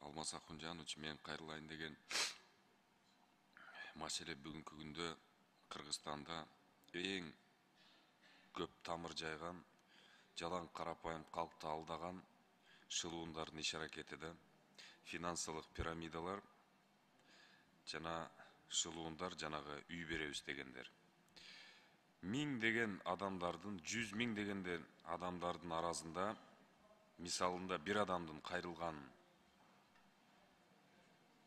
Алмаз Акунжанович, мен кайрылайын деген маселе бүгүнкү күндө Кыргызстанда эң көп тамыр жайган, жалаң карапайым калкты алдаган шылуундардын иш аракети да. Финансылык пирамидалар жана шылуундар жанагы үй беребиз дегендер. Миң деген адамдардын, 100 миң дегенден адамдардын арасында мисалында бир адамдын кайрылганын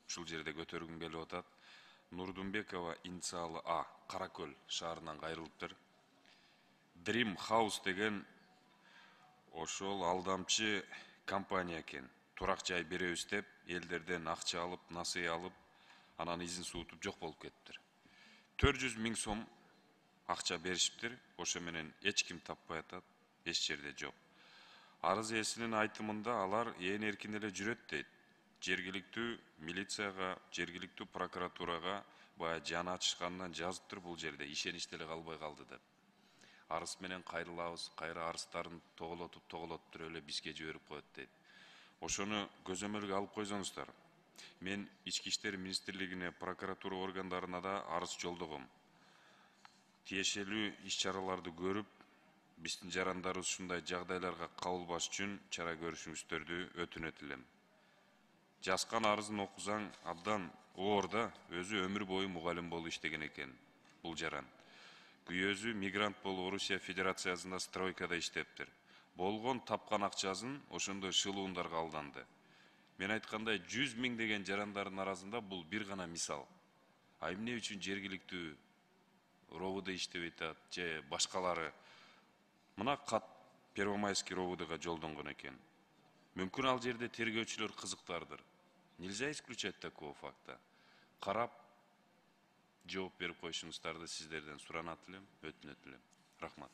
ушул жерде көтөргүм келип атат. Нурдунбекова инициалы А, Каракөл шаарынан кайрылыптыр. Dream House деген ошол алдамчы компания экен. Турак жай беребиз деп, элдерден акча алып, насыя алып, анан изин суутуп жок болуп кетиптир. 400 миң сом акча беришиптир. Ошо менен эч ким таппай атат, эч жерде жок. Арыз ээсинин айтымында алар ээн эркин эле жүрөт дейт. Жергиликтүү милицияга, жергиликтүү прокуратурага бая жаны ачышканынан жазыптыр бул жерде, ишеничте эле калбай калды деп. Арыз менен кайрылабыз, кайра арыздарын тоголотуп эле бизге жиберип коет дейт. Ошону көзөмөлгө алып койсоңуздар. Мен Ички иштер министрлигине, прокуратура органдарына да арыз жолдогом. Тиешелүү иш-чараларды көрүп, биздин жарандарыбыз ушундай жагдайларга кабылбаш үчүн чара көрүшүңүздөрдү өтүнөт элем. Жазган арызын окусаң, абдан оорда өзү өмүр бою мугалим болуп иштеген экен бул жаран. Күйөөзү мигрант болуп Орусия Федерациясында стройкада иштептир. Болгон тапкан акчасын ошондой шылуундарга алданды. Мен айткандай 100 миң деген жарандардын арасында бул бир гана мисал. А эмне үчүн жергиликтүү РОВД иштебей атат, же башкалары? Мына кат Первомайский РОВДга жолдонгон экен. Мүмкүн ал жерде тергөөчүлөр кызыктардыр. Нельзя исключать такого факта. Карап, жооп берип коюшуңуздарды сиздерден суранат элем, өтүнөт элем. Рахмат.